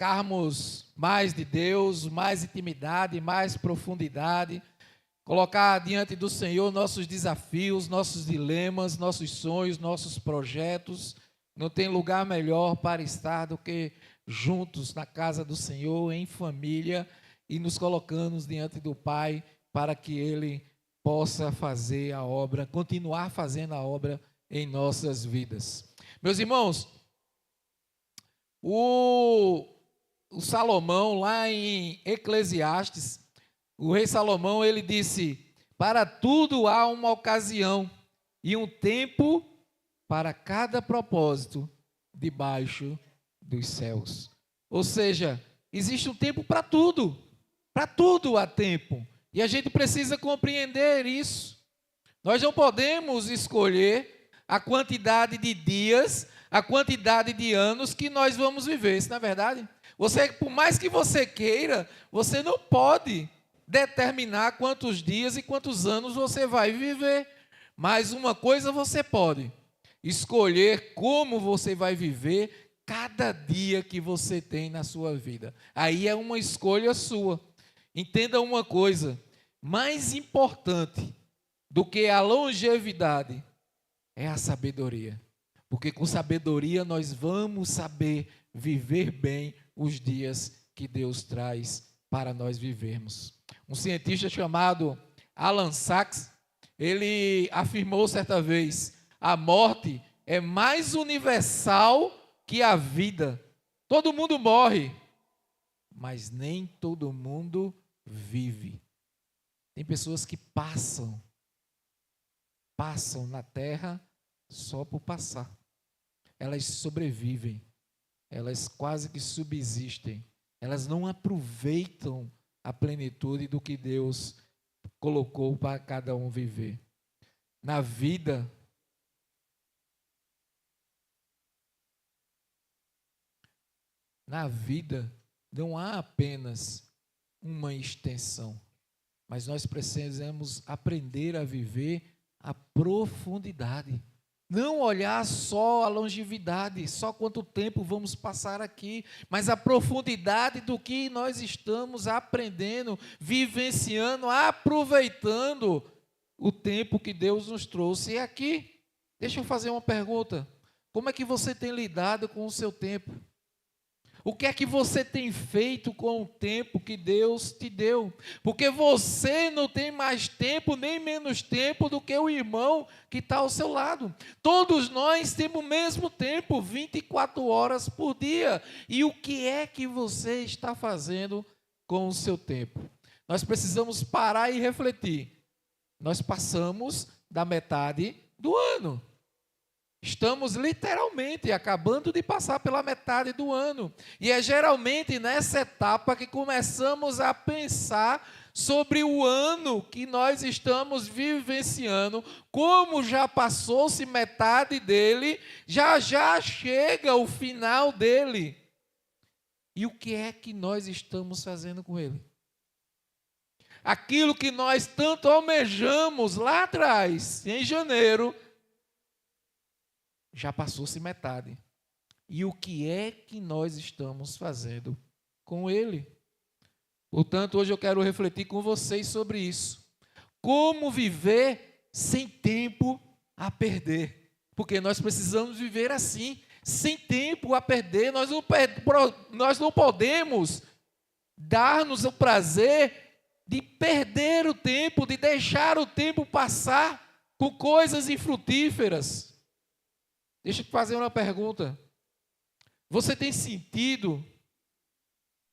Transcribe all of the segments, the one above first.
buscarmos mais de Deus, mais intimidade, mais profundidade, colocar diante do Senhor nossos desafios, nossos dilemas, nossos sonhos, nossos projetos. Não tem lugar melhor para estar do que juntos na casa do Senhor, em família, e nos colocamos diante do Pai para que Ele possa fazer a obra, continuar fazendo a obra em nossas vidas. Meus irmãos, o Salomão, lá em Eclesiastes, o rei Salomão, ele disse: para tudo há uma ocasião e um tempo para cada propósito debaixo dos céus. Ou seja, existe um tempo para tudo há tempo. E a gente precisa compreender isso. Nós não podemos escolher a quantidade de dias, a quantidade de anos que nós vamos viver, isso não é verdade? Por mais que você queira, você não pode determinar quantos dias e quantos anos você vai viver. Mas uma coisa você pode: escolher como você vai viver cada dia que você tem na sua vida. Aí é uma escolha sua. Entenda uma coisa: mais importante do que a longevidade é a sabedoria. Porque com sabedoria nós vamos saber viver bem os dias que Deus traz para nós vivermos. Um cientista chamado Alan Sachs, ele afirmou certa vez: a morte é mais universal que a vida. Todo mundo morre, mas nem todo mundo vive. Tem pessoas que passam na terra só por passar. Elas sobrevivem, elas quase que subsistem, elas não aproveitam a plenitude do que Deus colocou para cada um viver. Na vida, não há apenas uma extensão, mas nós precisamos aprender a viver a profundidade. Não olhar só a longevidade, só quanto tempo vamos passar aqui, mas a profundidade do que nós estamos aprendendo, vivenciando, aproveitando o tempo que Deus nos trouxe aqui. Deixa eu fazer uma pergunta: como é que você tem lidado com o seu tempo? O que é que você tem feito com o tempo que Deus te deu? Porque você não tem mais tempo, nem menos tempo do que o irmão que está ao seu lado. Todos nós temos o mesmo tempo, 24 horas por dia. E o que é que você está fazendo com o seu tempo? Nós precisamos parar e refletir. Nós passamos da metade do ano. Estamos literalmente acabando de passar pela metade do ano. E é geralmente nessa etapa que começamos a pensar sobre o ano que nós estamos vivenciando. Como já passou-se metade dele, já chega o final dele. E o que é que nós estamos fazendo com ele? Aquilo que nós tanto almejamos lá atrás, em janeiro, já passou-se metade. E o que é que nós estamos fazendo com ele? Portanto, hoje eu quero refletir com vocês sobre isso. Como viver sem tempo a perder? Porque nós precisamos viver assim, sem tempo a perder. Nós não podemos dar-nos o prazer de perder o tempo, de deixar o tempo passar com coisas infrutíferas. Deixa eu te fazer uma pergunta. Você tem sentido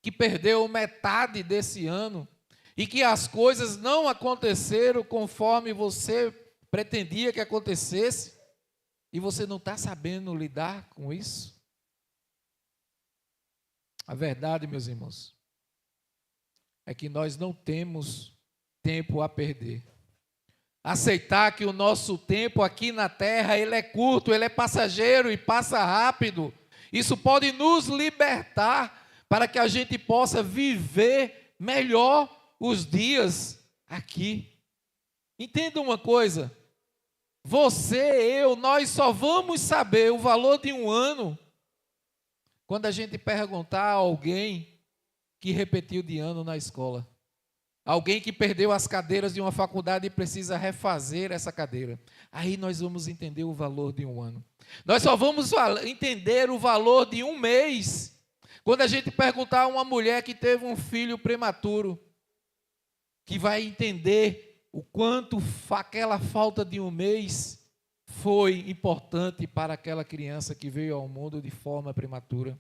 que perdeu metade desse ano e que as coisas não aconteceram conforme você pretendia que acontecesse e você não está sabendo lidar com isso? A verdade, meus irmãos, é que nós não temos tempo a perder. Aceitar que o nosso tempo aqui na terra, ele é curto, ele é passageiro e passa rápido. Isso pode nos libertar para que a gente possa viver melhor os dias aqui. Entenda uma coisa: você, eu, nós só vamos saber o valor de um ano quando a gente perguntar a alguém que repetiu de ano na escola, alguém que perdeu as cadeiras de uma faculdade e precisa refazer essa cadeira, aí nós vamos entender o valor de um ano. Nós só vamos entender o valor de um mês quando a gente perguntar a uma mulher que teve um filho prematuro, que vai entender o quanto aquela falta de um mês foi importante para aquela criança que veio ao mundo de forma prematura.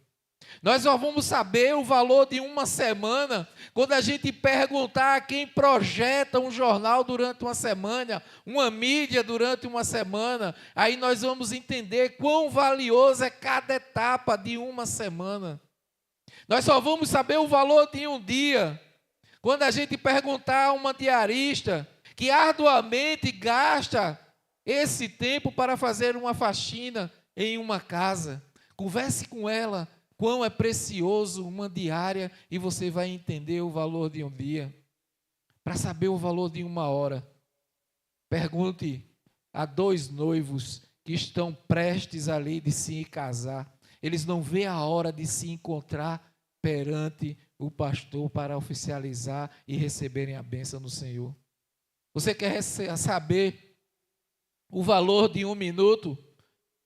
Nós só vamos saber o valor de uma semana quando a gente perguntar a quem projeta um jornal durante uma semana, uma mídia durante uma semana. Aí nós vamos entender quão valioso é cada etapa de uma semana. Nós só vamos saber o valor de um dia quando a gente perguntar a uma diarista que arduamente gasta esse tempo para fazer uma faxina em uma casa. Converse com ela quão é precioso uma diária e você vai entender o valor de um dia. Para saber o valor de uma hora, pergunte a dois noivos que estão prestes ali de se casar. Eles não veem a hora de se encontrar perante o pastor para oficializar e receberem a bênção do Senhor. Você quer saber o valor de um minuto?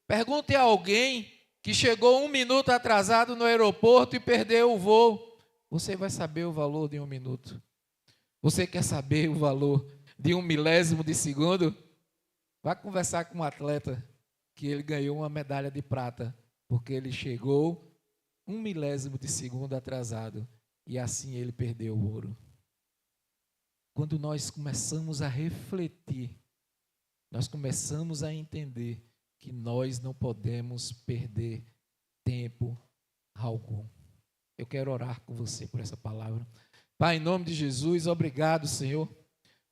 Pergunte a alguém que chegou 1 minuto atrasado no aeroporto e perdeu o voo. Você vai saber o valor de 1 minuto. Você quer saber o valor de 1 milésimo de segundo? Vá conversar com um atleta que ele ganhou uma medalha de prata, porque ele chegou 1 milésimo de segundo atrasado e assim ele perdeu o ouro. Quando nós começamos a refletir, nós começamos a entender que nós não podemos perder tempo algum. Eu quero orar com você por essa palavra. Pai, em nome de Jesus, obrigado, Senhor.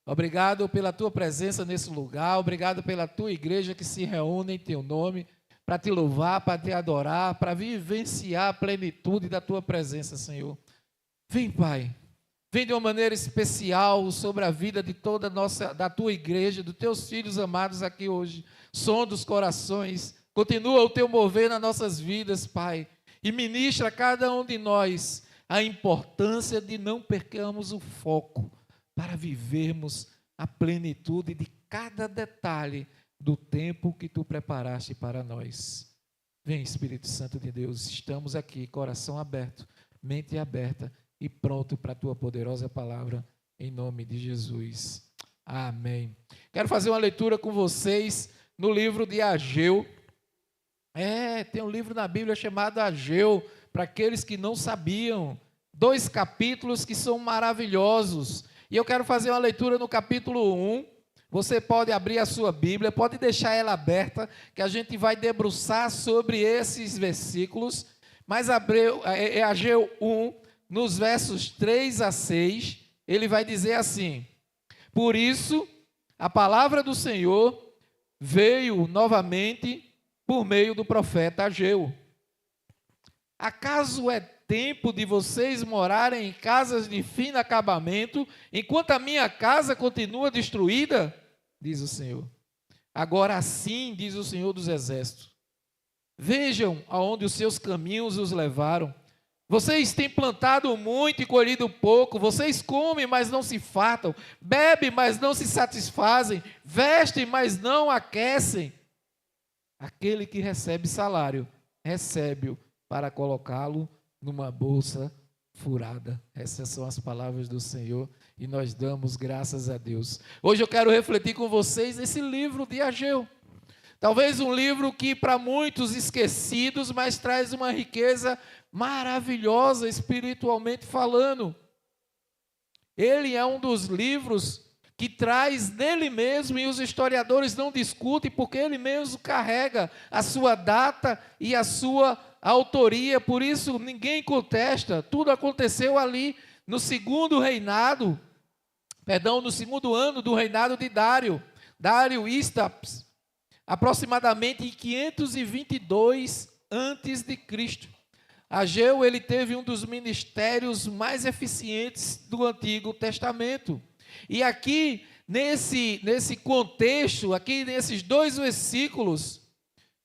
Obrigado pela tua presença nesse lugar, obrigado pela tua igreja que se reúne em teu nome, para te louvar, para te adorar, para vivenciar a plenitude da tua presença, Senhor. Vem, Pai. Vem de uma maneira especial sobre a vida de toda da tua igreja, dos teus filhos amados aqui hoje. Som dos corações. Continua o teu mover nas nossas vidas, Pai. E ministra a cada um de nós a importância de não percamos o foco para vivermos a plenitude de cada detalhe do tempo que tu preparaste para nós. Vem, Espírito Santo de Deus, estamos aqui, coração aberto, mente aberta, e pronto para a tua poderosa palavra, em nome de Jesus. Amém. Quero fazer uma leitura com vocês no livro de Ageu. Tem um livro na Bíblia chamado Ageu, para aqueles que não sabiam. 2 capítulos que são maravilhosos. E eu quero fazer uma leitura no capítulo 1. Você pode abrir a sua Bíblia, pode deixar ela aberta, que a gente vai debruçar sobre esses versículos. Mas Ageu 1, nos versos 3 a 6, ele vai dizer assim: por isso, a palavra do Senhor veio novamente por meio do profeta Ageu. Acaso é tempo de vocês morarem em casas de fino acabamento, enquanto a minha casa continua destruída? Diz o Senhor. Agora sim, diz o Senhor dos Exércitos. Vejam aonde os seus caminhos os levaram. Vocês têm plantado muito e colhido pouco. Vocês comem, mas não se fartam. Bebem, mas não se satisfazem. Vestem, mas não aquecem. Aquele que recebe salário, recebe-o para colocá-lo numa bolsa furada. Essas são as palavras do Senhor e nós damos graças a Deus. Hoje eu quero refletir com vocês nesse livro de Ageu. Talvez um livro que para muitos esquecidos, mas traz uma riqueza maravilhosa espiritualmente falando. Ele é um dos livros que traz nele mesmo, e os historiadores não discutem, porque ele mesmo carrega a sua data e a sua autoria, por isso ninguém contesta. Tudo aconteceu ali no segundo ano do reinado de Dário Istaps, aproximadamente em 522 a.C. Ageu, ele teve um dos ministérios mais eficientes do Antigo Testamento. E aqui, nesse contexto, aqui nesses 2 versículos,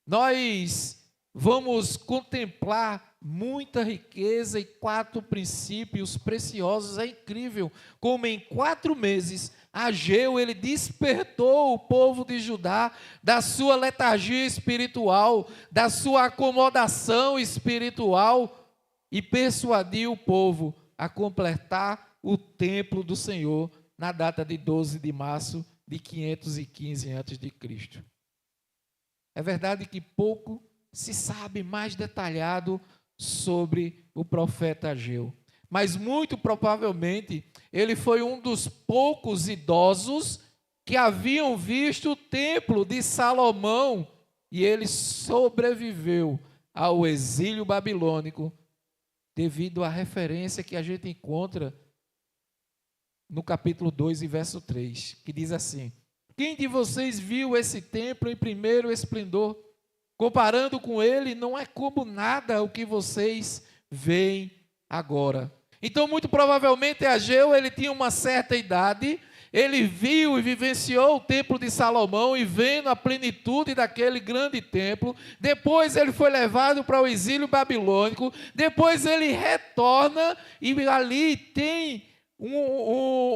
nós vamos contemplar muita riqueza e 4 princípios preciosos. É incrível como em 4 meses Ageu, ele despertou o povo de Judá da sua letargia espiritual, da sua acomodação espiritual, e persuadiu o povo a completar o templo do Senhor na data de 12 de março de 515 a.C. É verdade que pouco se sabe mais detalhado sobre o profeta Ageu, mas muito provavelmente ele foi um dos poucos idosos que haviam visto o templo de Salomão, e ele sobreviveu ao exílio babilônico devido à referência que a gente encontra no capítulo 2 e verso 3, que diz assim: quem de vocês viu esse templo em primeiro esplendor? Comparando com ele, não é como nada o que vocês veem agora. Então, muito provavelmente, Ageu, ele tinha uma certa idade, ele viu e vivenciou o templo de Salomão, e vendo a plenitude daquele grande templo. Depois ele foi levado para o exílio babilônico, depois ele retorna, e ali tem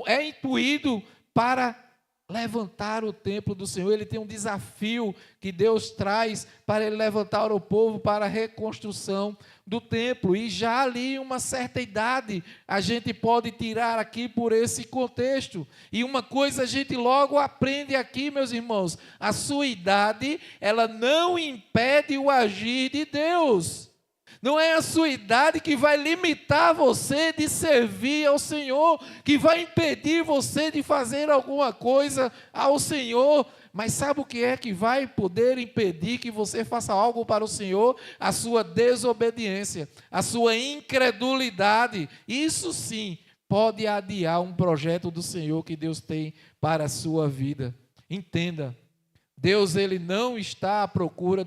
é intuído para levantar o templo do Senhor. Ele tem um desafio que Deus traz para ele levantar o povo para a reconstrução do templo, e já ali uma certa idade a gente pode tirar aqui por esse contexto. E uma coisa a gente logo aprende aqui, meus irmãos: a sua idade, ela não impede o agir de Deus. Não é a sua idade que vai limitar você de servir ao Senhor, que vai impedir você de fazer alguma coisa ao Senhor. Mas sabe o que é que vai poder impedir que você faça algo para o Senhor? A sua desobediência, a sua incredulidade. Isso sim pode adiar um projeto do Senhor que Deus tem para a sua vida. Entenda, Deus, ele não está à procura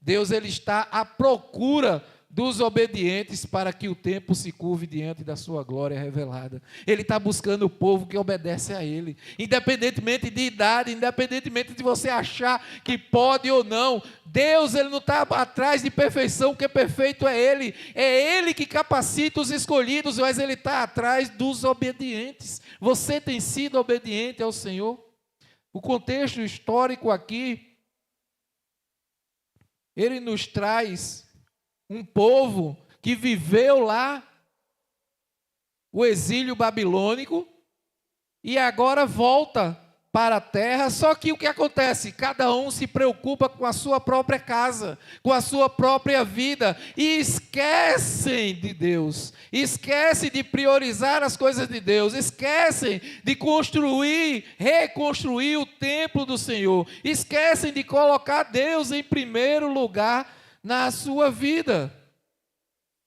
Deus, ele está à procura dos obedientes para que o tempo se curve diante da sua glória revelada. Ele está buscando o povo que obedece a ele, independentemente de idade, independentemente de você achar que pode ou não. Deus, ele não está atrás de perfeição, porque perfeito é ele que capacita os escolhidos, mas ele está atrás dos obedientes. Você tem sido obediente ao Senhor? O contexto histórico aqui, ele nos traz um povo que viveu lá o exílio babilônico e agora volta para a terra. Só que o que acontece? Cada um se preocupa com a sua própria casa, com a sua própria vida, e esquecem de Deus, esquecem de priorizar as coisas de Deus, esquecem de reconstruir o templo do Senhor, esquecem de colocar Deus em primeiro lugar na sua vida.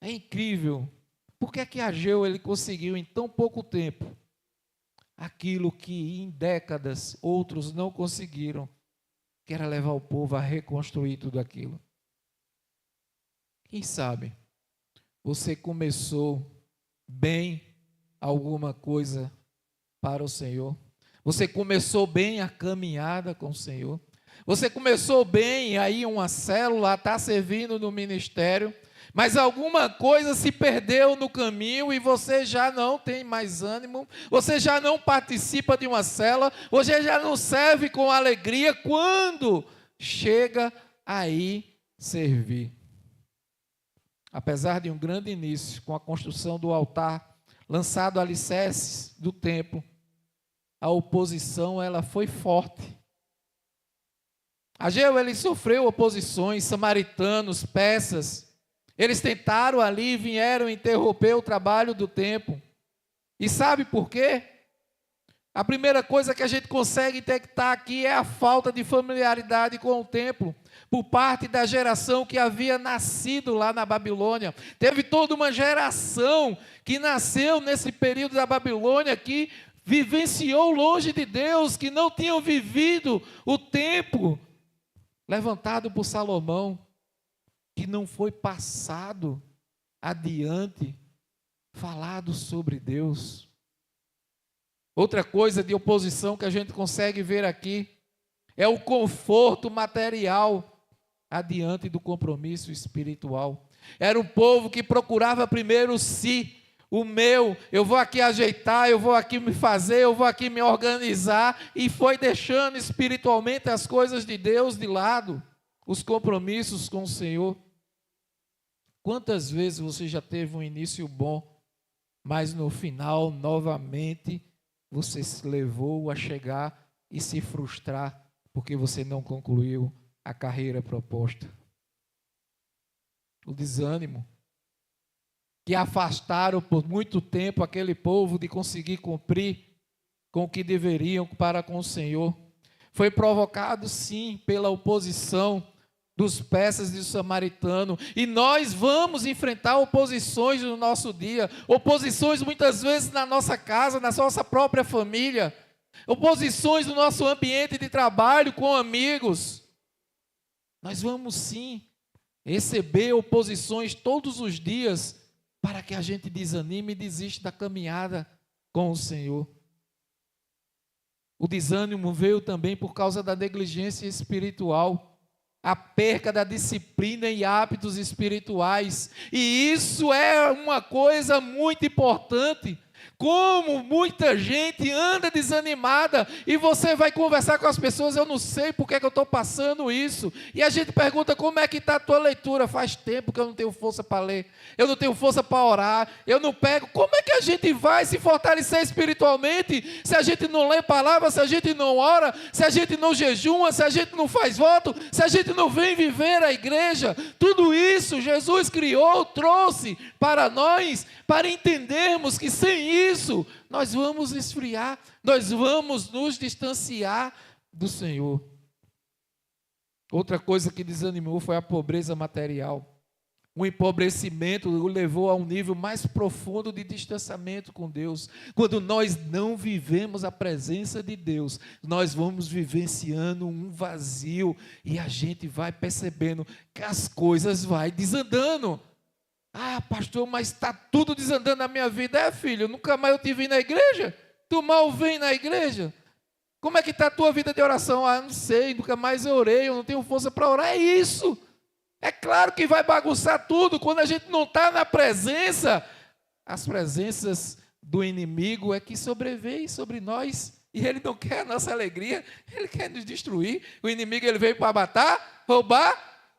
É incrível. Por que é que Ageu ele conseguiu em tão pouco tempo aquilo que em décadas outros não conseguiram, que era levar o povo a reconstruir tudo aquilo? Quem sabe você começou bem alguma coisa para o Senhor, você começou bem a caminhada com o Senhor, você começou bem aí uma célula, está servindo no ministério, mas alguma coisa se perdeu no caminho e você já não tem mais ânimo, você já não participa de uma célula, você já não serve com alegria quando chega aí servir. Apesar de um grande início com a construção do altar, lançado alicerces do templo, a oposição ela foi forte. Ageu ele sofreu oposições, samaritanos, persas. Eles tentaram ali, vieram interromper o trabalho do templo. E sabe por quê? A primeira coisa que a gente consegue detectar aqui é a falta de familiaridade com o templo, por parte da geração que havia nascido lá na Babilônia. Teve toda uma geração que nasceu nesse período da Babilônia, que vivenciou longe de Deus, que não tinham vivido o templo levantado por Salomão, que não foi passado adiante, falado sobre Deus. Outra coisa de oposição que a gente consegue ver aqui é o conforto material. adiante do compromisso espiritual. Era um povo que procurava primeiro o si, o meu, eu vou aqui ajeitar, eu vou aqui me fazer, eu vou aqui me organizar, e foi deixando espiritualmente as coisas de Deus de lado, os compromissos com o Senhor. Quantas vezes você já teve um início bom, mas no final, novamente, você se levou a chegar e se frustrar, porque você não concluiu a carreira proposta? O desânimo, que afastaram por muito tempo aquele povo de conseguir cumprir com o que deveriam para com o Senhor, foi provocado sim pela oposição dos persas e do samaritano, e nós vamos enfrentar oposições no nosso dia, oposições muitas vezes na nossa casa, na nossa própria família, oposições no nosso ambiente de trabalho, com amigos. Nós vamos sim receber oposições todos os dias, para que a gente desanime e desista da caminhada com o Senhor. O desânimo veio também por causa da negligência espiritual, a perca da disciplina e hábitos espirituais, e isso é uma coisa muito importante. Como muita gente anda desanimada, e você vai conversar com as pessoas, eu não sei por que eu estou passando isso, e a gente pergunta, como é que está a tua leitura? Faz tempo que eu não tenho força para ler, eu não tenho força para orar, eu não pego. Como é que a gente vai se fortalecer espiritualmente, se a gente não lê palavra, se a gente não ora, se a gente não jejuma, se a gente não faz voto, se a gente não vem viver a igreja? Tudo isso Jesus criou, trouxe para nós, para entendermos que sem isso nós vamos esfriar, nós vamos nos distanciar do Senhor. Outra coisa que desanimou foi a pobreza material. O empobrecimento o levou a um nível mais profundo de distanciamento com Deus. Quando nós não vivemos a presença de Deus, nós vamos vivenciando um vazio, e a gente vai percebendo que as coisas vão desandando. Ah, pastor, mas está tudo desandando na minha vida. É, filho, nunca mais eu te vi na igreja? Tu mal vem na igreja? Como é que está a tua vida de oração? Ah, não sei, nunca mais eu orei, eu não tenho força para orar. É isso. É claro que vai bagunçar tudo. Quando a gente não está na presença, as presenças do inimigo é que sobrevêm sobre nós. E ele não quer a nossa alegria, ele quer nos destruir. O inimigo ele veio para matar, roubar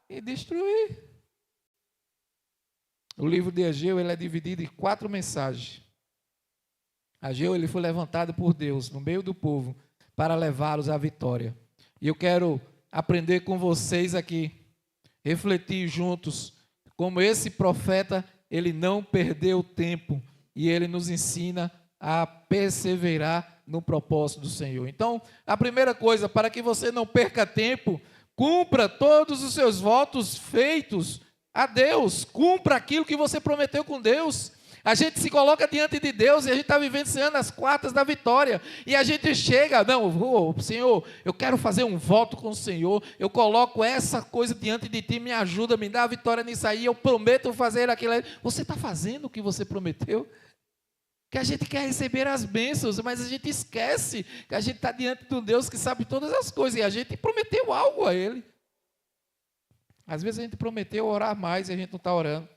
e destruir. O livro de Ageu ele é dividido em 4 mensagens. Ageu ele foi levantado por Deus no meio do povo para levá-los à vitória. E eu quero aprender com vocês aqui, refletir juntos, como esse profeta ele não perdeu tempo e ele nos ensina a perseverar no propósito do Senhor. Então, a primeira coisa, para que você não perca tempo, cumpra todos os seus votos feitos a Deus, cumpra aquilo que você prometeu com Deus. A gente se coloca diante de Deus e a gente está vivenciando as quartas da vitória, e a gente chega, não, Senhor, eu quero fazer um voto com o Senhor, eu coloco essa coisa diante de Ti, me ajuda, me dá a vitória nisso aí, eu prometo fazer aquilo aí. Você está fazendo o que você prometeu? Que a gente quer receber as bênçãos, mas a gente esquece que a gente está diante de um Deus que sabe todas as coisas, e a gente prometeu algo a Ele. Às vezes a gente prometeu orar mais e a gente não está orando.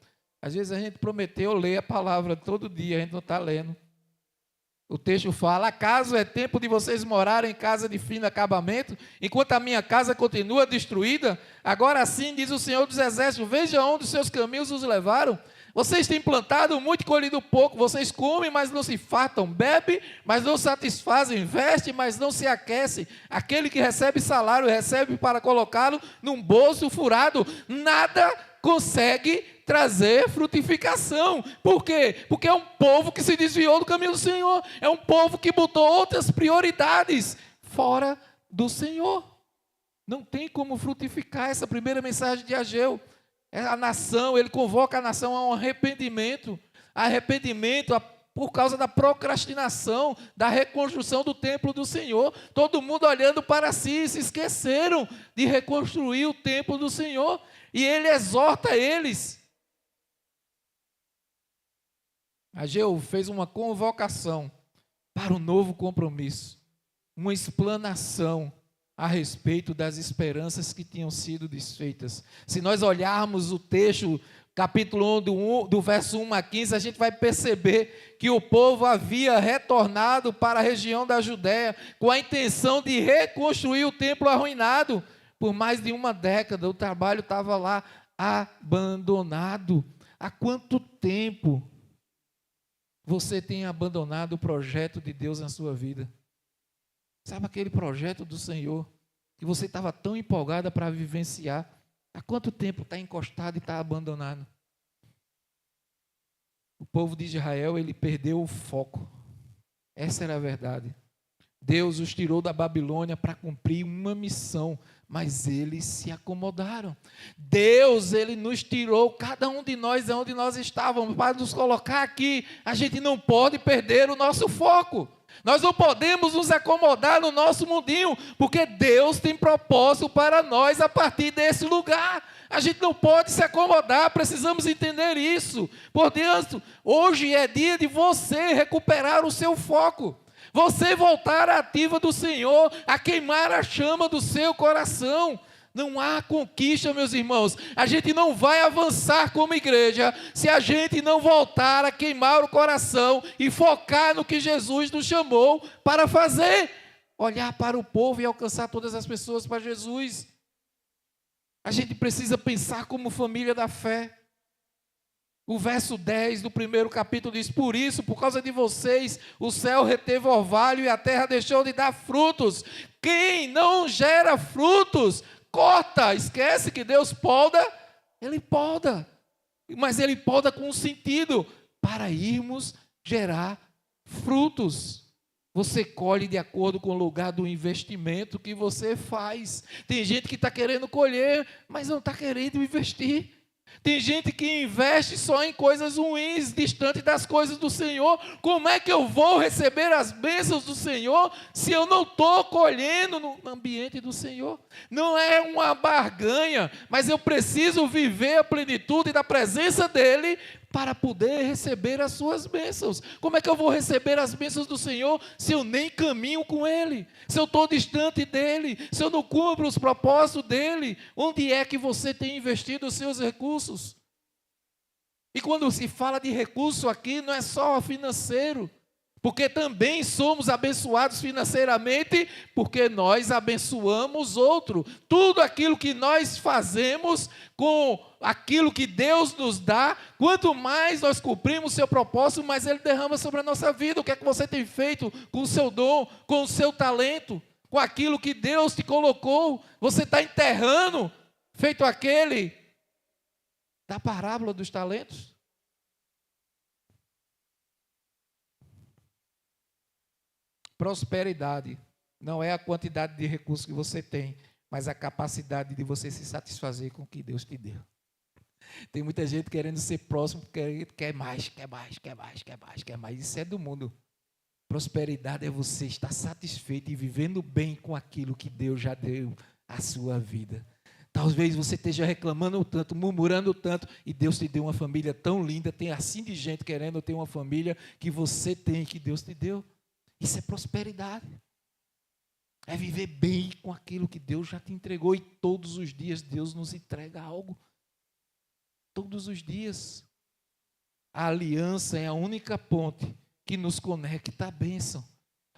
Às vezes a gente prometeu ler a palavra todo dia, a gente não está lendo. O texto fala, acaso é tempo de vocês morarem em casa de fino acabamento, enquanto a minha casa continua destruída? Agora sim, diz o Senhor dos Exércitos, veja onde os seus caminhos os levaram. Vocês têm plantado muito e colhido pouco, vocês comem, mas não se fartam, bebem, mas não satisfazem, vestem, mas não se aquecem. Aquele que recebe salário, recebe para colocá-lo num bolso furado. Nada consegue trazer frutificação. Por quê? Porque é um povo que se desviou do caminho do Senhor. É um povo que botou outras prioridades fora do Senhor. Não tem como frutificar. Essa primeira mensagem de Ageu. A nação, ele convoca a nação a um arrependimento. Arrependimento por causa da procrastinação, da reconstrução do templo do Senhor. Todo mundo olhando para si, se esqueceram de reconstruir o templo do Senhor. E ele exorta eles. Ageu fez uma convocação para um novo compromisso, uma explanação, a respeito das esperanças que tinham sido desfeitas. Se nós olharmos o texto, capítulo 1, do verso 1 a 15, a gente vai perceber que o povo havia retornado para a região da Judéia com a intenção de reconstruir o templo arruinado. Por mais de uma década, o trabalho estava lá abandonado. Há quanto tempo você tem abandonado o projeto de Deus na sua vida? Sabe aquele projeto do Senhor que você estava tão empolgada para vivenciar? Há quanto tempo está encostado e está abandonado? O povo de Israel, ele perdeu o foco. Essa era a verdade. Deus os tirou da Babilônia para cumprir uma missão, mas eles se acomodaram. Deus, ele nos tirou, cada um de nós, onde nós estávamos, para nos colocar aqui. A gente não pode perder o nosso foco. Nós não podemos nos acomodar no nosso mundinho, porque Deus tem propósito para nós a partir desse lugar. A gente não pode se acomodar, precisamos entender isso. Portanto, hoje é dia de você recuperar o seu foco. Você voltar à ativa do Senhor, a queimar a chama do seu coração. Não há conquista, meus irmãos. A gente não vai avançar como igreja se a gente não voltar a queimar o coração e focar no que Jesus nos chamou para fazer. Olhar para o povo e alcançar todas as pessoas para Jesus. A gente precisa pensar como família da fé. O verso 10 do primeiro capítulo diz: por isso, por causa de vocês, o céu reteve orvalho e a terra deixou de dar frutos. Quem não gera frutos, corta. Esquece que Deus poda, Ele poda. Mas Ele poda com um sentido, para irmos gerar frutos. Você colhe de acordo com o lugar do investimento que você faz. Tem gente que está querendo colher, mas não está querendo investir. Tem gente que investe só em coisas ruins, distante das coisas do Senhor. Como é que eu vou receber as bênçãos do Senhor se eu não estou colhendo no ambiente do Senhor? Não é uma barganha, mas eu preciso viver a plenitude da presença dEle para poder receber as suas bênçãos. Como é que eu vou receber as bênçãos do Senhor se eu nem caminho com Ele? Se eu estou distante dEle? Se eu não cumpro os propósitos dEle? Onde é que você tem investido os seus recursos? E quando se fala de recurso aqui, não é só financeiro, porque também somos abençoados financeiramente, porque nós abençoamos outro. Tudo aquilo que nós fazemos com aquilo que Deus nos dá, quanto mais nós cumprimos o seu propósito, mais Ele derrama sobre a nossa vida. O que é que você tem feito com o seu dom, com o seu talento, com aquilo que Deus te colocou? Você está enterrando, feito aquele da parábola dos talentos? Prosperidade não é a quantidade de recursos que você tem, mas a capacidade de você se satisfazer com o que Deus te deu. Tem muita gente querendo ser próximo, quer mais, quer mais, quer mais, quer mais, quer mais. Isso é do mundo. Prosperidade é você estar satisfeito e vivendo bem com aquilo que Deus já deu à sua vida. Talvez você esteja reclamando tanto, murmurando tanto, e Deus te deu uma família tão linda, tem assim de gente querendo ter uma família que você tem, que Deus te deu. Isso é prosperidade. É viver bem com aquilo que Deus já te entregou. E todos os dias Deus nos entrega algo. Todos os dias. A aliança é a única ponte que nos conecta à bênção.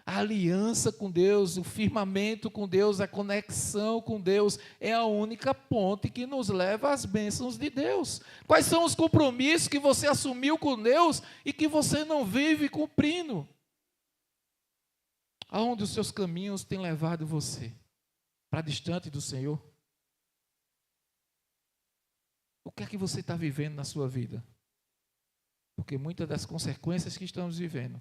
A aliança com Deus, o firmamento com Deus, a conexão com Deus é a única ponte que nos leva às bênçãos de Deus. Quais são os compromissos que você assumiu com Deus e que você não vive cumprindo? Aonde os seus caminhos têm levado você? Para distante do Senhor? O que é que você está vivendo na sua vida? Porque muitas das consequências que estamos vivendo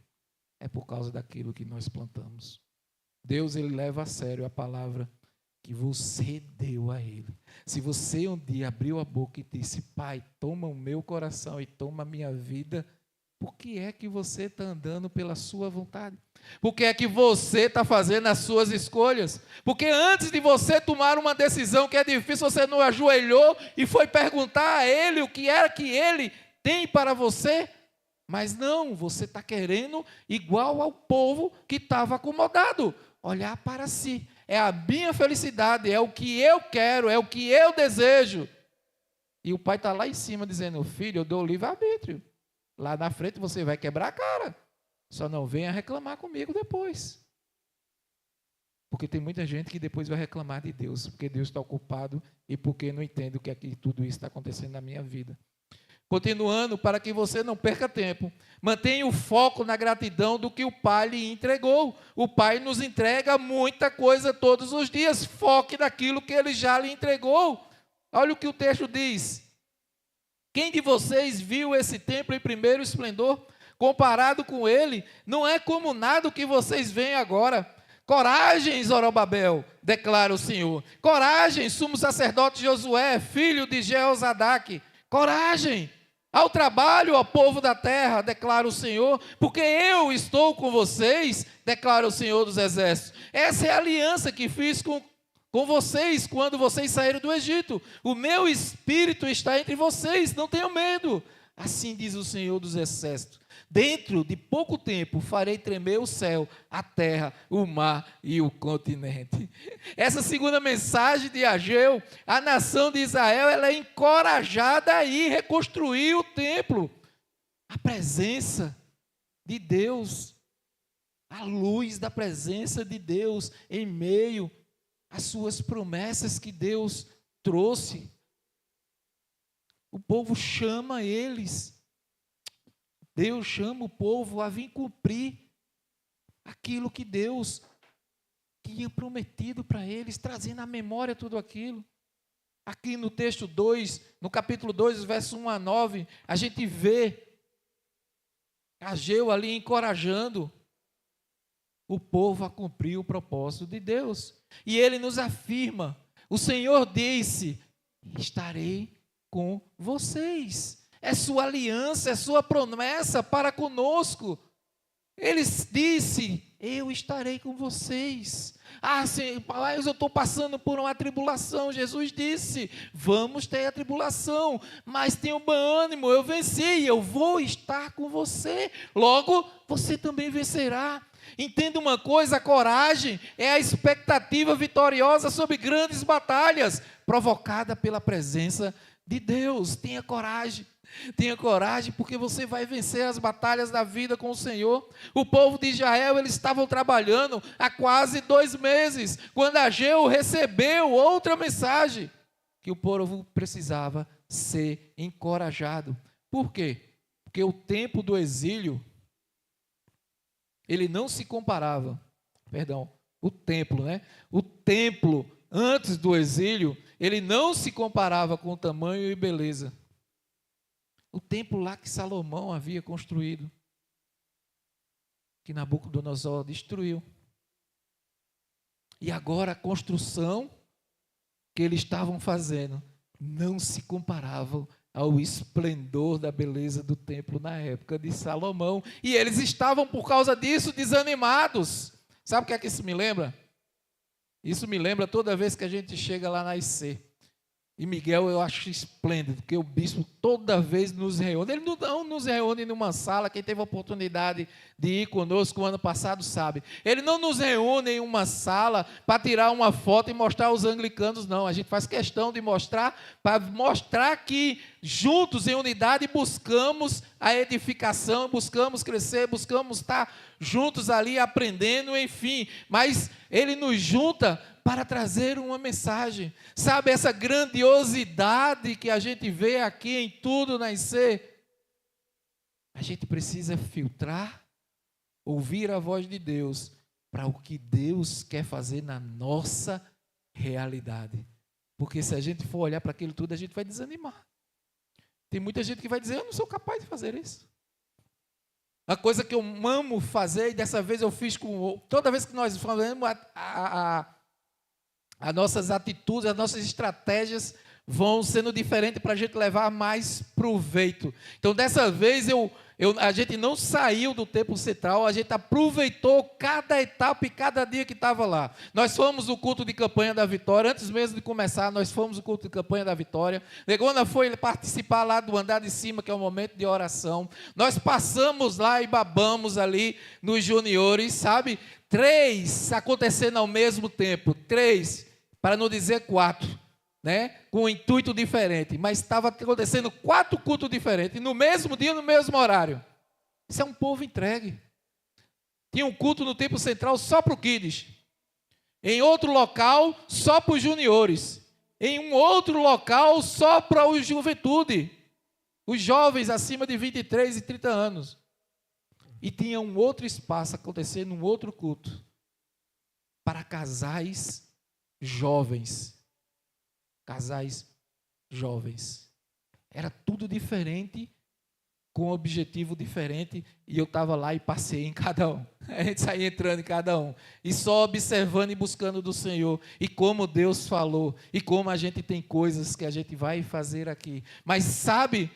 é por causa daquilo que nós plantamos. Deus, Ele leva a sério a palavra que você deu a Ele. Se você um dia abriu a boca e disse: Pai, toma o meu coração e toma a minha vida, por que é que você está andando pela sua vontade? Por que é que você está fazendo as suas escolhas? Porque antes de você tomar uma decisão que é difícil, você não ajoelhou e foi perguntar a Ele o que era que Ele tem para você? Mas não, você está querendo igual ao povo que estava acomodado, olhar para si. é a minha felicidade, é o que eu quero, é o que eu desejo. E o pai está lá em cima dizendo: filho, eu dou livre-arbítrio. Lá na frente você vai quebrar a cara. Só não venha reclamar comigo depois. Porque tem muita gente que depois vai reclamar de Deus, porque Deus está ocupado e porque não entende o que é que tudo isso está acontecendo na minha vida. Continuando, para que você não perca tempo, mantenha o foco na gratidão do que o Pai lhe entregou. O Pai nos entrega muita coisa todos os dias. Foque naquilo que Ele já lhe entregou. Olha o que o texto diz. Quem de vocês viu esse templo em primeiro esplendor? Comparado com ele, não é como nada o que vocês veem agora. Coragem, Zorobabel, declara o Senhor. Coragem, sumo sacerdote Josué, filho de Jeozadak. Coragem, ao trabalho, ó povo da terra, declara o Senhor, porque eu estou com vocês, declara o Senhor dos exércitos. Essa é a aliança que fiz com vocês quando vocês saíram do Egito. O meu espírito está entre vocês, não tenham medo. Assim diz o Senhor dos exércitos. Dentro de pouco tempo farei tremer o céu, a terra, o mar e o continente. Essa segunda mensagem de Ageu, a nação de Israel, ela é encorajada a ir reconstruir o templo. A presença de Deus, a luz da presença de Deus em meio às suas promessas que Deus trouxe. O povo chama eles. Deus chama o povo a vir cumprir aquilo que Deus tinha prometido para eles, trazendo à memória tudo aquilo. Aqui no texto 2, no capítulo 2, verso 1 a 9, a gente vê Ageu ali encorajando o povo a cumprir o propósito de Deus. E ele nos afirma, o Senhor disse: estarei com vocês. É sua aliança, é sua promessa para conosco. Ele disse: eu estarei com vocês. Ah, sim, mas eu estou passando por uma tribulação. Jesus disse: vamos ter a tribulação, mas tenha bom ânimo, eu venci, eu vou estar com você. Logo, você também vencerá. Entenda uma coisa, a coragem é a expectativa vitoriosa sobre grandes batalhas, provocada pela presença de Deus. Tenha coragem. Tenha coragem, porque você vai vencer as batalhas da vida com o Senhor. O povo de Israel, eles estavam trabalhando há quase 2 meses, quando Ageu recebeu outra mensagem, que o povo precisava ser encorajado. Por quê? Porque o tempo do exílio, ele não se comparava, o templo, né? O templo, antes do exílio, ele não se comparava com o tamanho e beleza. O templo lá que Salomão havia construído, que Nabucodonosor destruiu. E agora a construção que eles estavam fazendo não se comparava ao esplendor da beleza do templo na época de Salomão. E eles estavam, por causa disso, desanimados. Sabe o que é que isso me lembra? Isso me lembra toda vez que a gente chega lá na IC. E Miguel eu acho esplêndido, porque o bispo toda vez nos reúne. Ele não nos reúne numa sala, quem teve a oportunidade de ir conosco o ano passado sabe. Ele não nos reúne em uma sala para tirar uma foto e mostrar os anglicanos, não. A gente faz questão de mostrar, para mostrar que juntos, em unidade, buscamos a edificação, buscamos crescer, buscamos estar juntos ali aprendendo, enfim. Mas ele nos junta para trazer uma mensagem. Sabe, essa grandiosidade que a gente vê aqui em tudo na IC, a gente precisa filtrar, ouvir a voz de Deus, para o que Deus quer fazer na nossa realidade. Porque se a gente for olhar para aquilo tudo, a gente vai desanimar. Tem muita gente que vai dizer: eu não sou capaz de fazer isso. A coisa que eu amo fazer, e dessa vez eu fiz com... Toda vez que nós falamos as nossas atitudes, as nossas estratégias vão sendo diferentes para a gente levar mais proveito. Então, dessa vez, a gente não saiu do templo central, a gente aproveitou cada etapa e cada dia que estava lá. Nós fomos o culto de campanha da Vitória, antes mesmo de começar, nós fomos o culto de campanha da Vitória. Negona foi participar lá do andar de cima, que é o momento de oração. Nós passamos lá e babamos ali nos juniores, sabe? 3 acontecendo ao mesmo tempo, 3, para não dizer 4. Né? Com um intuito diferente, mas estava acontecendo 4 cultos diferentes, no mesmo dia, no mesmo horário. Isso é um povo entregue. Tinha um culto no templo central só para o Kids, em outro local só para os juniores, em um outro local só para o juventude, os jovens acima de 23 e 30 anos. E tinha um outro espaço acontecendo, um outro culto, para casais jovens. Casais jovens. Era tudo diferente, com um objetivo diferente, e eu estava lá e passei em cada um. A gente saía entrando em cada um, e só observando e buscando do Senhor, e como Deus falou, e como a gente tem coisas que a gente vai fazer aqui. Mas sabe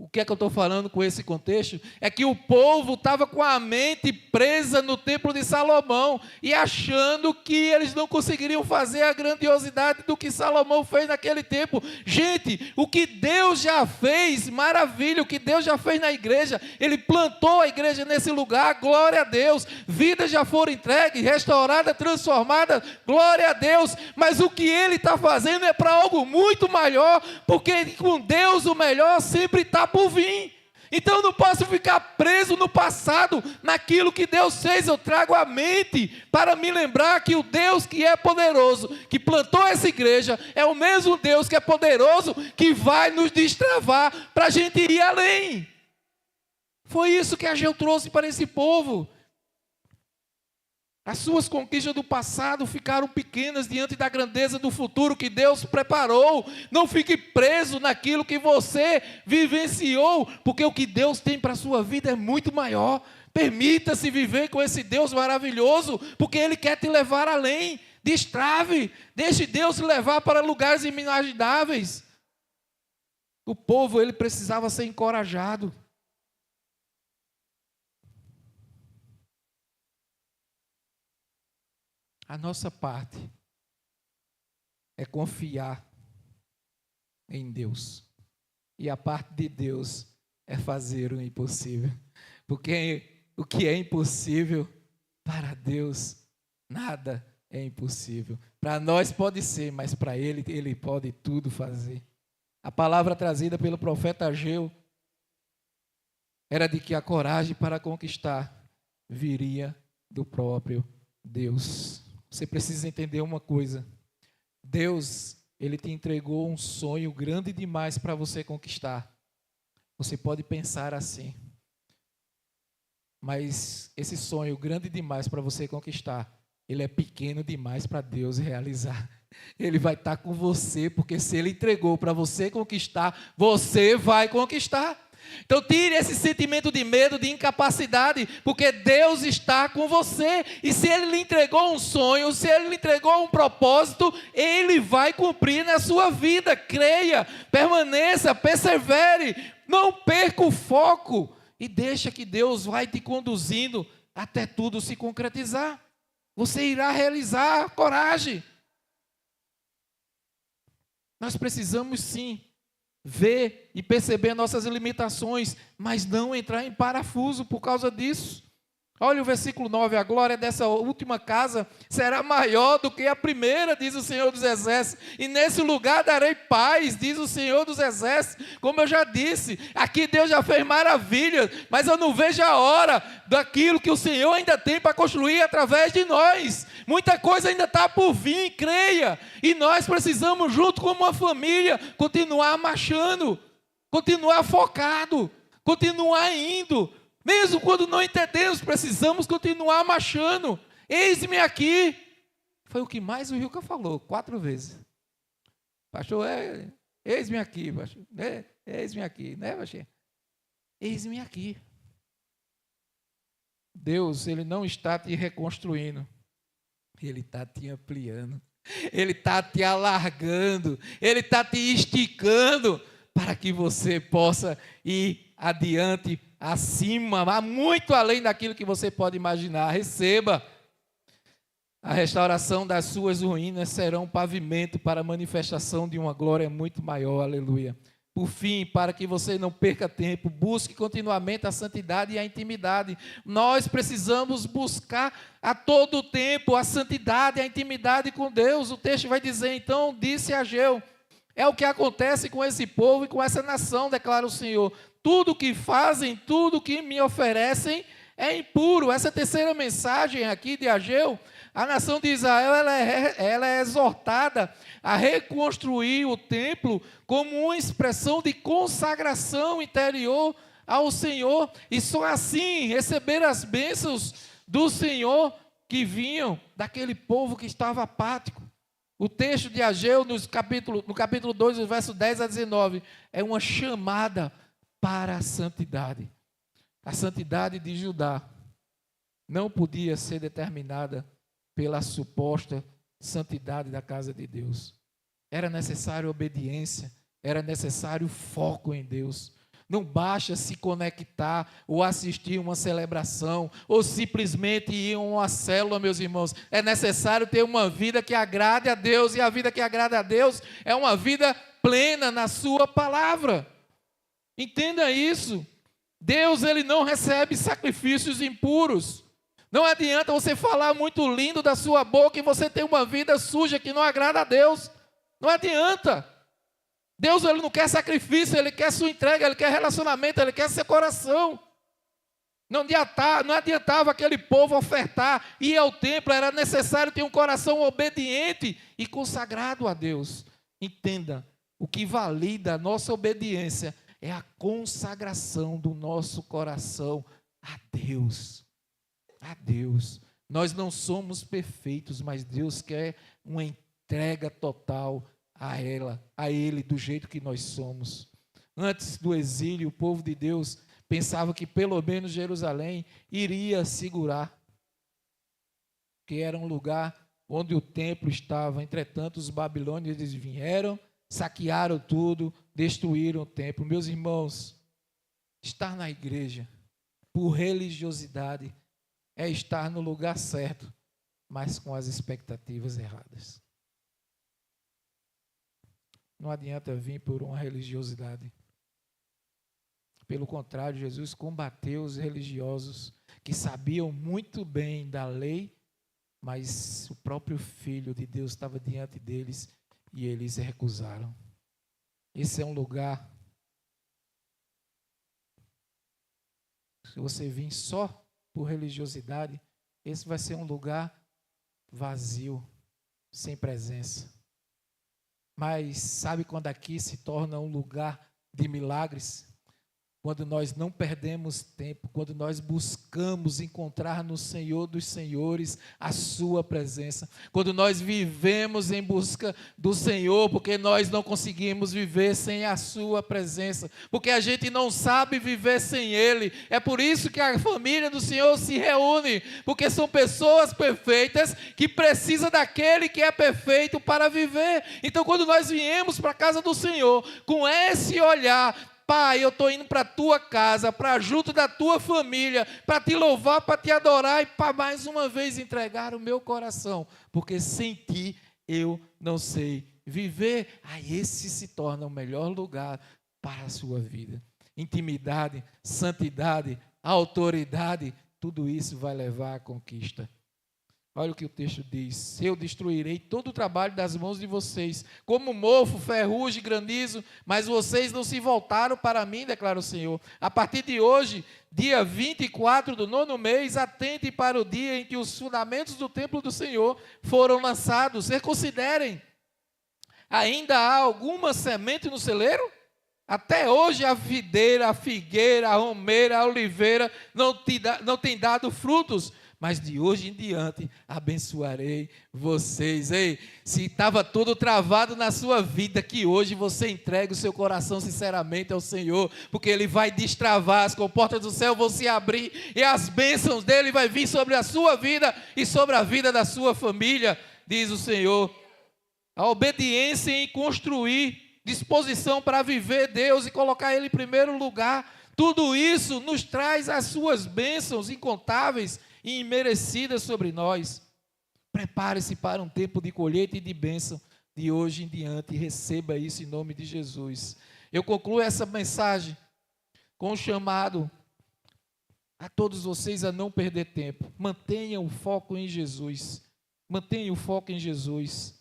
o que é que eu estou falando com esse contexto? É que o povo estava com a mente presa no templo de Salomão e achando que eles não conseguiriam fazer a grandiosidade do que Salomão fez naquele tempo. Gente, o que Deus já fez, maravilha, o que Deus já fez na igreja, Ele plantou a igreja nesse lugar, glória a Deus, vidas já foram entregues, restauradas, transformadas, glória a Deus, mas o que Ele está fazendo é para algo muito maior, porque com Deus o melhor sempre está por vir. Então eu não posso ficar preso no passado, naquilo que Deus fez. Eu trago a mente para me lembrar que o Deus que é poderoso, que plantou essa igreja, é o mesmo Deus que é poderoso, que vai nos destravar para a gente ir além. Foi isso que Ageu trouxe para esse povo. As suas conquistas do passado ficaram pequenas diante da grandeza do futuro que Deus preparou. Não fique preso naquilo que você vivenciou, porque o que Deus tem para a sua vida é muito maior. Permita-se viver com esse Deus maravilhoso, porque Ele quer te levar além. Destrave, deixe Deus te levar para lugares inimagináveis. O povo, ele precisava ser encorajado. A nossa parte é confiar em Deus. E a parte de Deus é fazer o impossível. Porque o que é impossível, para Deus, nada é impossível. Para nós pode ser, mas para Ele, Ele pode tudo fazer. A palavra trazida pelo profeta Ageu era de que a coragem para conquistar viria do próprio Deus. Você precisa entender uma coisa. Deus, Ele te entregou um sonho grande demais para você conquistar. Você pode pensar assim. Mas esse sonho grande demais para você conquistar, ele é pequeno demais para Deus realizar. Ele vai estar com você, porque se Ele entregou para você conquistar, você vai conquistar. Então tire esse sentimento de medo, de incapacidade, porque Deus está com você, e se Ele lhe entregou um sonho, se Ele lhe entregou um propósito, Ele vai cumprir na sua vida. Creia, permaneça, persevere, não perca o foco, e deixa que Deus vai te conduzindo até tudo se concretizar. Você irá realizar, coragem. Nós precisamos sim ver e perceber nossas limitações, mas não entrar em parafuso por causa disso. Olha o versículo 9, a glória dessa última casa será maior do que a primeira, diz o Senhor dos Exércitos, e nesse lugar darei paz, diz o Senhor dos Exércitos. Como eu já disse, aqui Deus já fez maravilhas, mas eu não vejo a hora daquilo que o Senhor ainda tem para construir através de nós. Muita coisa ainda está por vir, creia, e nós precisamos, junto como uma família, continuar marchando, continuar focado, continuar indo. Mesmo quando não entendemos, precisamos continuar marchando. Eis-me aqui. Foi o que mais o Rilka falou, 4 vezes. Pastor, eis-me aqui, pastor. Eis-me aqui, né, pastor? Eis-me aqui. Deus, Ele não está te reconstruindo. Ele está te ampliando. Ele está te alargando, Ele está te esticando para que você possa ir adiante, acima, muito além daquilo que você pode imaginar. Receba. A restauração das suas ruínas será um pavimento para a manifestação de uma glória muito maior. Aleluia. Por fim, para que você não perca tempo, busque continuamente a santidade e a intimidade. Nós precisamos buscar a todo tempo a santidade e a intimidade com Deus. O texto vai dizer, então, disse Ageu, é o que acontece com esse povo e com essa nação, declara o Senhor. Tudo que fazem, tudo que me oferecem é impuro. Essa terceira mensagem aqui de Ageu, a nação de Israel ela é exortada a reconstruir o templo como uma expressão de consagração interior ao Senhor, e só assim receber as bênçãos do Senhor que vinham daquele povo que estava apático. O texto de Ageu, no capítulo 2, os versos 10 a 19, é uma chamada para a santidade. A santidade de Judá não podia ser determinada pela suposta santidade da casa de Deus. Era necessário obediência, era necessário foco em Deus. Não basta se conectar ou assistir uma celebração ou simplesmente ir a uma célula, meus irmãos. É necessário ter uma vida que agrade a Deus, e a vida que agrada a Deus é uma vida plena na sua palavra. Entenda isso. Deus, ele não recebe sacrifícios impuros. Não adianta você falar muito lindo da sua boca e você ter uma vida suja que não agrada a Deus. Não adianta. Deus, ele não quer sacrifício, ele quer sua entrega, ele quer relacionamento, ele quer seu coração. Não adiantava aquele povo ofertar, ir ao templo, era necessário ter um coração obediente e consagrado a Deus. Entenda, o que valida a nossa obediência é a consagração do nosso coração a Deus. A Deus. Nós não somos perfeitos, mas Deus quer uma entrega total a Ele, do jeito que nós somos. Antes do exílio, o povo de Deus pensava que pelo menos Jerusalém iria segurar, que era um lugar onde o templo estava. Entretanto, os babilônios vieram, saquearam tudo, destruíram o templo. Meus irmãos, estar na igreja por religiosidade é estar no lugar certo, mas com as expectativas erradas. Não adianta vir por uma religiosidade. Pelo contrário, Jesus combateu os religiosos que sabiam muito bem da lei, mas o próprio Filho de Deus estava diante deles e eles se recusaram. Esse é um lugar, se você vir só por religiosidade, esse vai ser um lugar vazio, sem presença. Mas sabe quando aqui se torna um lugar de milagres? Quando nós não perdemos tempo, quando nós buscamos encontrar no Senhor dos Senhores a sua presença, quando nós vivemos em busca do Senhor, porque nós não conseguimos viver sem a sua presença, porque a gente não sabe viver sem Ele. É por isso que a família do Senhor se reúne, porque são pessoas perfeitas que precisam daquele que é perfeito para viver. Então, quando nós viemos para a casa do Senhor com esse olhar: Pai, eu estou indo para a tua casa, para junto da tua família, para te louvar, para te adorar e para mais uma vez entregar o meu coração, porque sem ti eu não sei viver. Aí esse se torna o melhor lugar para a sua vida. Intimidade, santidade, autoridade, tudo isso vai levar à conquista. Olha o que o texto diz: eu destruirei todo o trabalho das mãos de vocês, como mofo, ferrugem, granizo, mas vocês não se voltaram para mim, declara o Senhor. A partir de hoje, dia 24 do 9º mês, atente para o dia em que os fundamentos do templo do Senhor foram lançados. Reconsiderem. Ainda há alguma semente no celeiro? Até hoje a videira, a figueira, a romeira, a oliveira não tem dado frutos, mas de hoje em diante abençoarei vocês. Ei, se estava tudo travado na sua vida, que hoje você entregue o seu coração sinceramente ao Senhor, porque Ele vai destravar, as comportas do céu vão se abrir e as bênçãos dEle vai vir sobre a sua vida e sobre a vida da sua família, diz o Senhor a obediência em construir, disposição para viver Deus e colocar Ele em primeiro lugar. Tudo isso nos traz as suas bênçãos incontáveis e imerecidas sobre nós. Prepare-se para um tempo de colheita e de bênção de hoje em diante. Receba isso em nome de Jesus. Eu concluo essa mensagem com um chamado a todos vocês a não perder tempo. Mantenham o foco em Jesus. Mantenham o foco em Jesus.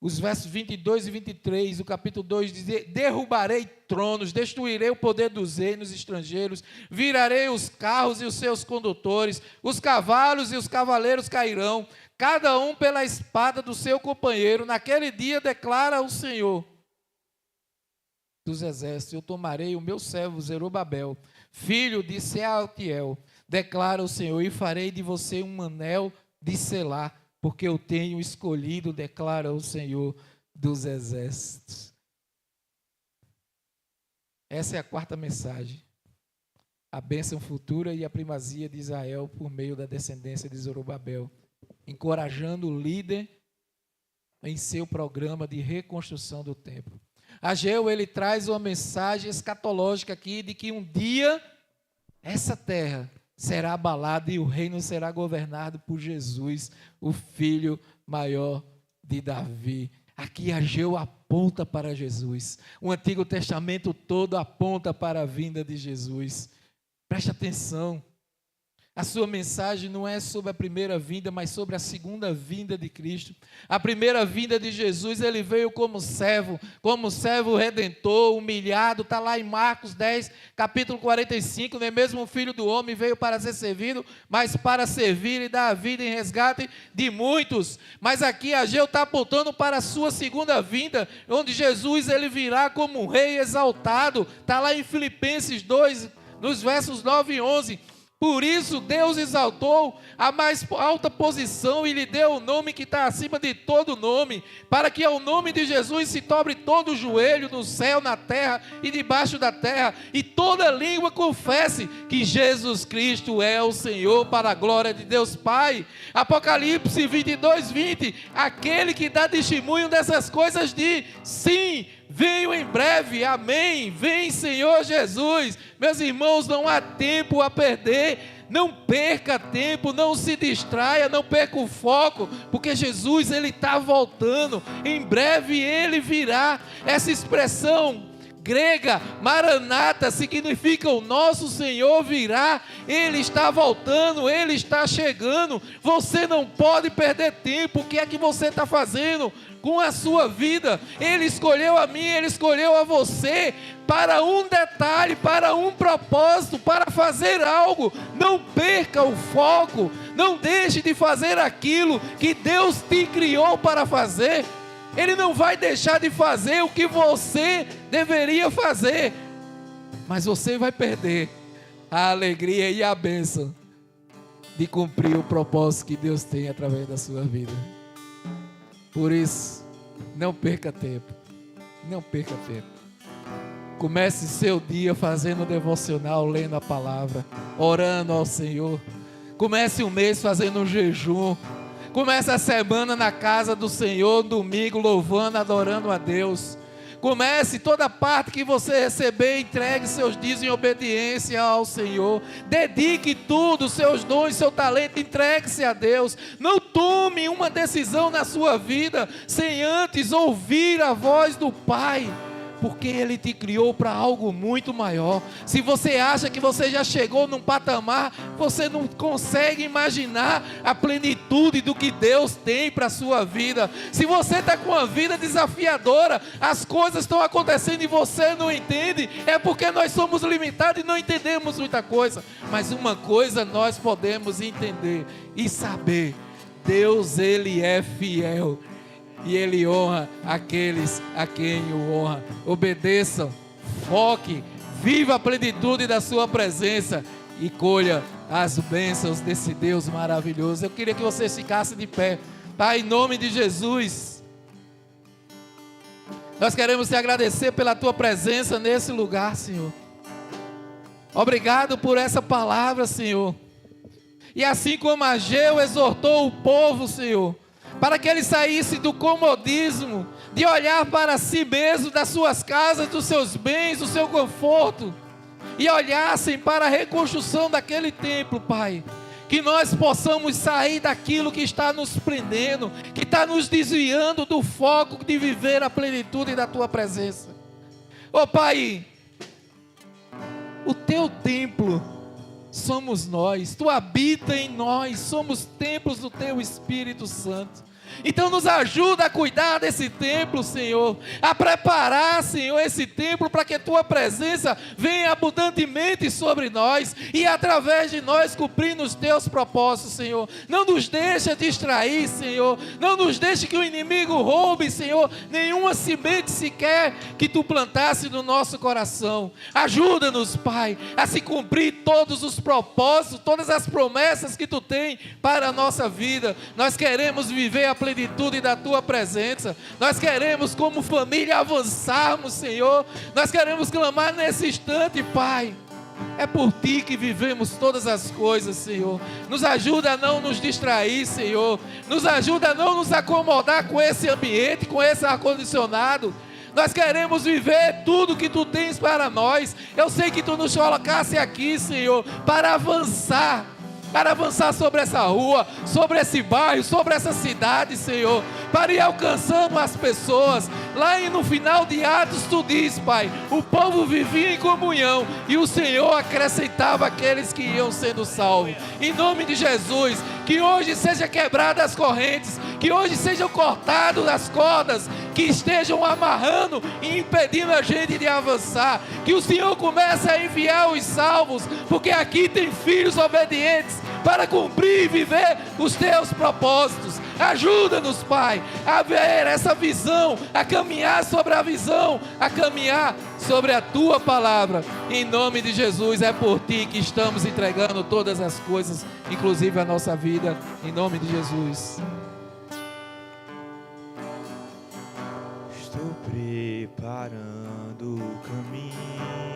Os versos 22 e 23, o capítulo 2 diz: derrubarei tronos, destruirei o poder dos reinos estrangeiros, virarei os carros e os seus condutores, os cavalos e os cavaleiros cairão, cada um pela espada do seu companheiro. Naquele dia, declara o Senhor dos exércitos: eu tomarei o meu servo Zerubabel, filho de Sealtiel, declara o Senhor, e farei de você um anel de selar, porque eu tenho escolhido, declara o Senhor dos exércitos. Essa é a quarta mensagem. A bênção futura e a primazia de Israel por meio da descendência de Zorobabel, encorajando o líder em seu programa de reconstrução do templo. Ageu, ele traz uma mensagem escatológica aqui de que um dia essa terra será abalada e o reino será governado por Jesus, o filho maior de Davi. Aqui Ageu aponta para Jesus. O Antigo Testamento todo aponta para a vinda de Jesus. Preste atenção. A sua mensagem não é sobre a primeira vinda, mas sobre a segunda vinda de Cristo. A primeira vinda de Jesus, ele veio como servo redentor, humilhado. Está lá em Marcos 10, capítulo 45, não é mesmo? O Filho do Homem veio para ser servido, mas para servir e dar a vida em resgate de muitos. Mas aqui Ageu está apontando para a sua segunda vinda, onde Jesus ele virá como um rei exaltado. Está lá em Filipenses 2, nos versos 9 e 11. Por isso Deus exaltou a mais alta posição e lhe deu o nome que está acima de todo nome, para que ao nome de Jesus se dobre todo o joelho no céu, na terra e debaixo da terra, e toda língua confesse que Jesus Cristo é o Senhor, para a glória de Deus Pai. Apocalipse 22, 20, aquele que dá testemunho dessas coisas diz: sim, venho em breve, amém, vem Senhor Jesus. Meus irmãos, não há tempo a perder, não perca tempo, não se distraia, não perca o foco, porque Jesus ele está voltando, em breve ele virá. Essa expressão grega, Maranata, significa o nosso Senhor virá, Ele está voltando, Ele está chegando. Você não pode perder tempo. O que é que você está fazendo com a sua vida? Ele escolheu a mim, Ele escolheu a você para um detalhe, para um propósito, para fazer algo. Não perca o foco, não deixe de fazer aquilo que Deus te criou para fazer. Ele não vai deixar de fazer o que você deveria fazer, mas você vai perder a alegria e a bênção de cumprir o propósito que Deus tem através da sua vida. Por isso, não perca tempo, não perca tempo. Comece seu dia fazendo devocional, lendo a palavra, orando ao Senhor. Comece o mês fazendo um jejum. Comece a semana na casa do Senhor, domingo, louvando, adorando a Deus. Comece toda parte que você receber, entregue seus dias em obediência ao Senhor. Dedique tudo, seus dons, seu talento, entregue-se a Deus. Não tome uma decisão na sua vida sem antes ouvir a voz do Pai, porque Ele te criou para algo muito maior. Se você acha que você já chegou num patamar, você não consegue imaginar a plenitude do que Deus tem para a sua vida. Se você está com uma vida desafiadora, as coisas estão acontecendo e você não entende, é porque nós somos limitados e não entendemos muita coisa. Mas uma coisa nós podemos entender e saber: Deus, Ele é fiel. E Ele honra aqueles a quem o honra. Obedeçam, foque, viva a plenitude da sua presença e colha as bênçãos desse Deus maravilhoso. Eu queria que você ficasse de pé. Pai, em nome de Jesus, nós queremos te agradecer pela tua presença nesse lugar, Senhor. Obrigado por essa palavra, Senhor. E assim como Ageu exortou o povo, Senhor, para que eles saíssem do comodismo, de olhar para si mesmo, das suas casas, dos seus bens, do seu conforto, e olhassem para a reconstrução daquele templo, Pai. Que nós possamos sair daquilo que está nos prendendo, que está nos desviando do foco de viver a plenitude da Tua presença. Ó Pai, o Teu templo somos nós, Tu habita em nós, somos templos do Teu Espírito Santo. Então nos ajuda a cuidar desse templo, Senhor, a preparar, Senhor, esse templo para que Tua presença venha abundantemente sobre nós e através de nós cumprir os Teus propósitos, Senhor. Não nos deixe distrair, Senhor, não nos deixe que o inimigo roube, Senhor, nenhuma semente sequer que Tu plantasse no nosso coração. Ajuda-nos, Pai, a se cumprir todos os propósitos, todas as promessas que Tu tem para a nossa vida. Nós queremos viver a plenitude da Tua presença. Nós queremos como família avançarmos, Senhor. Nós queremos clamar nesse instante, Pai. É por Ti que vivemos todas as coisas, Senhor. Nos ajuda a não nos distrair, Senhor. Nos ajuda a não nos acomodar com esse ambiente, com esse ar-condicionado. Nós queremos viver tudo que Tu tens para nós. Eu sei que Tu nos colocasse aqui, Senhor, para avançar sobre essa rua, sobre esse bairro, sobre essa cidade, Senhor, para ir alcançando as pessoas. Lá no final de Atos, Tu diz, Pai, o povo vivia em comunhão e o Senhor acrescentava aqueles que iam sendo salvos. Em nome de Jesus, que hoje seja quebradas as correntes, que hoje sejam cortadas as cordas que estejam amarrando e impedindo a gente de avançar. Que o Senhor comece a enviar os salvos, porque aqui tem filhos obedientes para cumprir e viver os Teus propósitos. Ajuda-nos, Pai, a ver essa visão, a caminhar sobre a visão, a caminhar sobre a Tua palavra. Em nome de Jesus, é por Ti que estamos entregando todas as coisas, inclusive a nossa vida, em nome de Jesus. Estou preparando o caminho